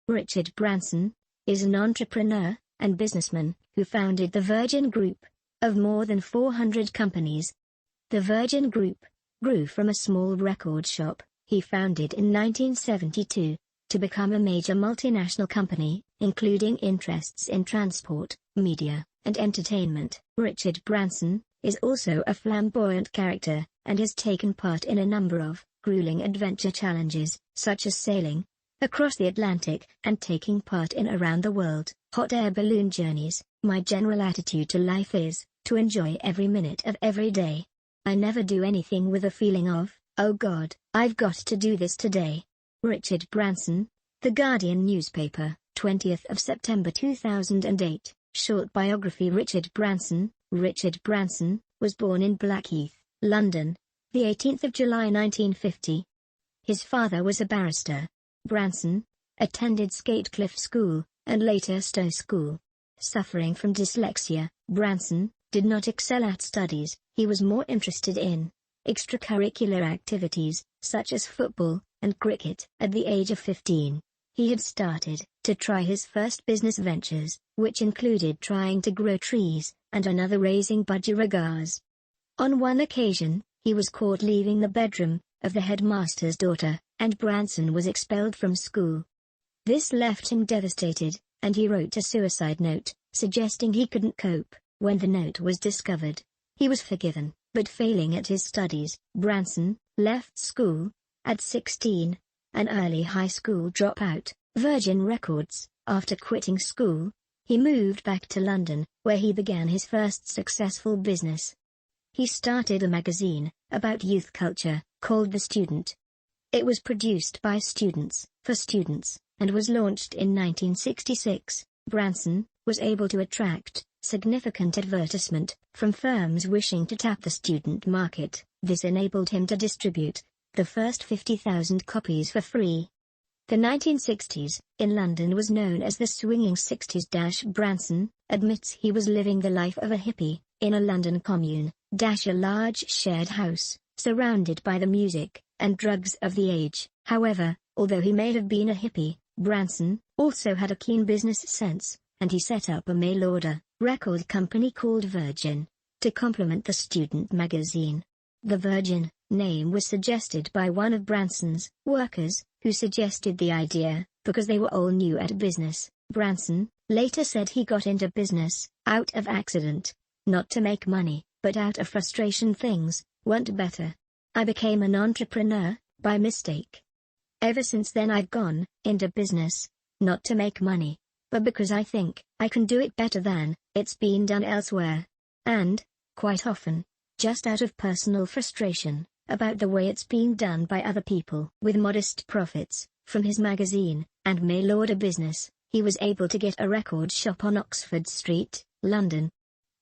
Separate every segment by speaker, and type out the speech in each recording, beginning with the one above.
Speaker 1: Richard Branson is an entrepreneur and businessman who founded the Virgin Group of more than 400 companies. The Virgin Group grew from a small record shop he founded in 1972 to become a major multinational company, including interests in transport, media, and entertainment. Richard Branson is also a flamboyant character, and has taken part in a number of grueling adventure challenges, such as sailing across the Atlantic and taking part in around-the-world hot air balloon journeys. My general attitude to life is to enjoy every minute of every day. I never do anything with a feeling of, oh God, I've got to do this today. Richard Branson, The Guardian newspaper, 20th of September 2008, short biography. Richard Branson was born in Blackheath, London, the 18th of July 1950. His father was a barrister. Branson attended Skatecliff School, and later Stowe School. Suffering from dyslexia, Branson did not excel at studies. He was more interested in extracurricular activities, such as football and cricket. At the age of 15, he had started to try his first business ventures, which included trying to grow trees, and another raising budgerigars. On one occasion, he was caught leaving the bedroom of the headmaster's daughter, and Branson was expelled from school. This left him devastated, and he wrote a suicide note, suggesting he couldn't cope. When the note was discovered, he was forgiven, but failing at his studies, Branson left school at 16, an early high school dropout. Virgin Records. After quitting school, he moved back to London, where he began his first successful business. He started a magazine about youth culture called The Student. It was produced by students, for students, and was launched in 1966. Branson was able to attract significant advertisement from firms wishing to tap the student market. This enabled him to distribute the first 50,000 copies for free. The 1960s in London was known as the swinging 60s. Branson admits he was living the life of a hippie in a London commune, a large shared house, surrounded by the music and drugs of the age. However, although he may have been a hippie, Branson also had a keen business sense, and he set up a mail-order record company called Virgin to complement the student magazine. The Virgin name was suggested by one of Branson's workers, who suggested the idea because they were all new at business. Branson later said he got into business out of accident, not to make money, but out of frustration. Things weren't better. I became an entrepreneur by mistake. Ever since then I've gone into business, not to make money, but because I think I can do it better than it's been done elsewhere. And, quite often, just out of personal frustration about the way it's being done by other people. With modest profits from his magazine and mail-order business, he was able to get a record shop on Oxford Street, London.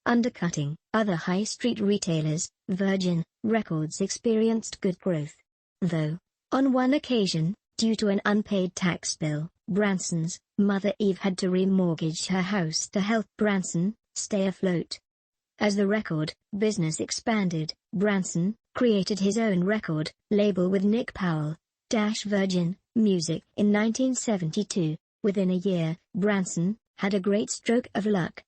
Speaker 1: Undercutting other high street retailers, Virgin Records experienced good growth. Though, on one occasion, due to an unpaid tax bill, Branson's mother Eve had to remortgage her house to help Branson stay afloat. As the record business expanded, Branson created his own record label with Nick Powell, Virgin Music, in 1972. Within a year, Branson had a great stroke of luck.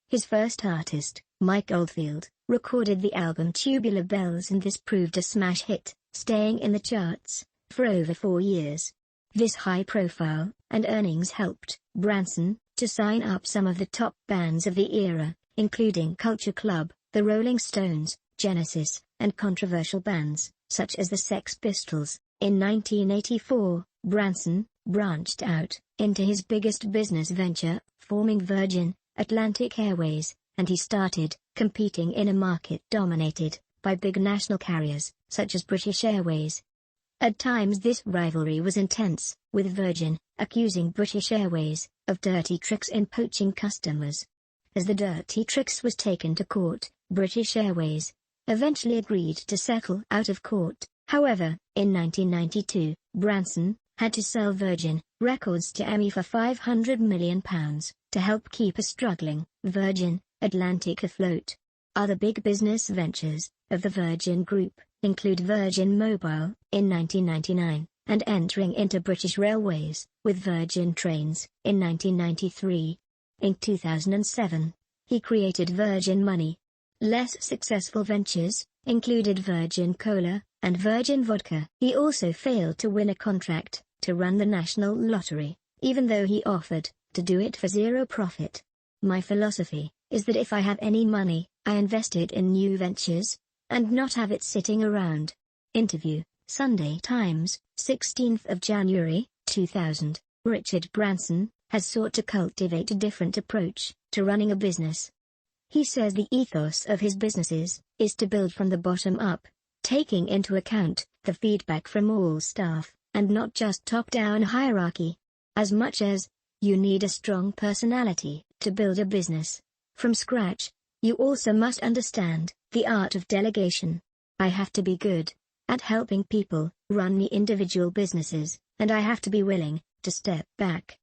Speaker 1: His first artist, Mike Oldfield, recorded the album Tubular Bells, and this proved a smash hit, staying in the charts for over 4 years. This high profile and earnings helped Branson to sign up some of the top bands of the era, including Culture Club, the Rolling Stones, Genesis, and controversial bands such as the Sex Pistols. In 1984, Branson branched out into his biggest business venture, forming Virgin Atlantic Airways, and he started competing in a market dominated by big national carriers such as British Airways. At times this rivalry was intense, with Virgin accusing British Airways of dirty tricks in poaching customers. As the dirty tricks was taken to court, British Airways eventually agreed to settle out of court. However, in 1992, Branson had to sell Virgin Records to EMI for £500 million to help keep a struggling Virgin Atlantic afloat. Other big business ventures of the Virgin Group include Virgin Mobile in 1999, and entering into British Railways, with Virgin Trains, in 1993. In 2007, he created Virgin Money. Less successful ventures included Virgin Cola and Virgin Vodka. He also failed to win a contract to run the National Lottery, even though he offered to do it for zero profit. My philosophy is that if I have any money, I invest it in new ventures, and not have it sitting around. Interview, Sunday Times, 16th of January, 2000. Richard Branson has sought to cultivate a different approach to running a business. He says the ethos of his businesses is to build from the bottom up, taking into account the feedback from all staff, and not just top-down hierarchy. As much as you need a strong personality to build a business from scratch, you also must understand the art of delegation. I have to be good at helping people run the individual businesses, and I have to be willing to step back.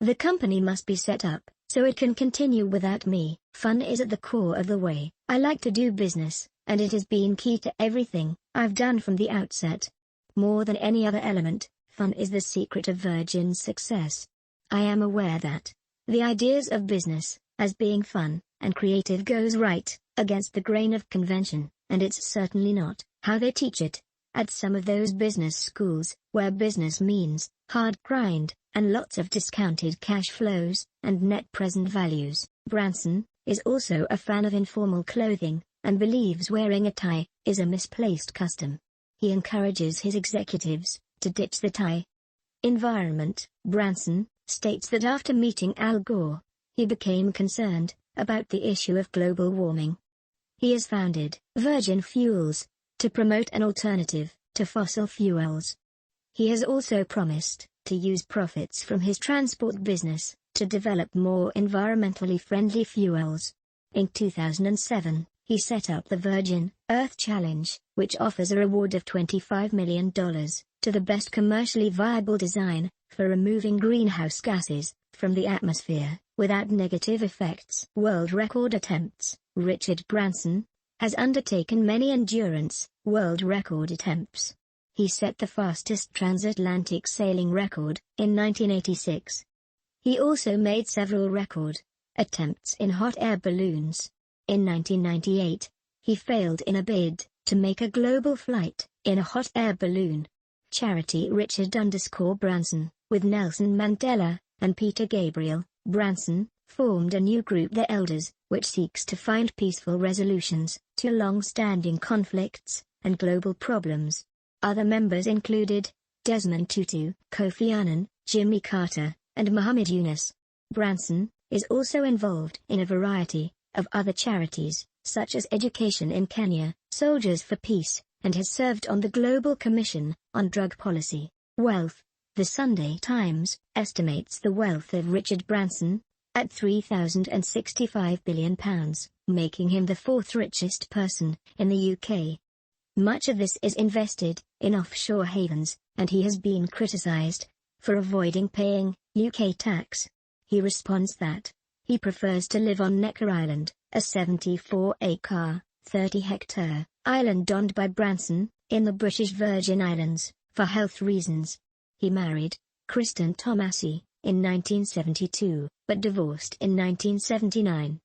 Speaker 1: The company must be set up so it can continue without me. Fun is at the core of the way I like to do business, and it has been key to everything I've done from the outset. More than any other element, fun is the secret of Virgin's success. I am aware that the ideas of business as being fun and creative goes right against the grain of convention, and it's certainly not how they teach it at some of those business schools, where business means hard grind and lots of discounted cash flows and net present values. Branson is also a fan of informal clothing, and believes wearing a tie is a misplaced custom. He encourages his executives to ditch the tie. Environment. Branson states that after meeting Al Gore, he became concerned about the issue of global warming. He has founded Virgin Fuels to promote an alternative to fossil fuels. He has also promised to use profits from his transport business to develop more environmentally friendly fuels. In 2007, he set up the Virgin Earth Challenge, which offers a reward of $25 million to the best commercially viable design for removing greenhouse gases from the atmosphere without negative effects. World record attempts. Richard Branson has undertaken many endurance world record attempts. He set the fastest transatlantic sailing record in 1986. He also made several record attempts in hot air balloons. In 1998, he failed in a bid to make a global flight in a hot air balloon. Charity. Richard_Branson, with Nelson Mandela and Peter Gabriel, Branson formed a new group, the Elders, which seeks to find peaceful resolutions to long-standing conflicts and global problems. Other members included Desmond Tutu, Kofi Annan, Jimmy Carter, and Muhammad Yunus. Branson is also involved in a variety of other charities, such as Education in Kenya, Soldiers for Peace, and has served on the Global Commission on Drug Policy. Wealth. The Sunday Times estimates the wealth of Richard Branson at £3,065 billion, making him the fourth richest person in the UK. Much of this is invested in offshore havens, and he has been criticised for avoiding paying UK tax. He responds that he prefers to live on Necker Island, a 74-acre, 30-hectare island owned by Branson in the British Virgin Islands for health reasons. He married Kristen Tomassi in 1972, but divorced in 1979.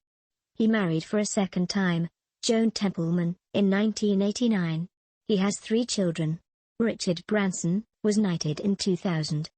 Speaker 1: He married for a second time, Joan Templeman, in 1989. He has 3 children. Richard Branson was knighted in 2000.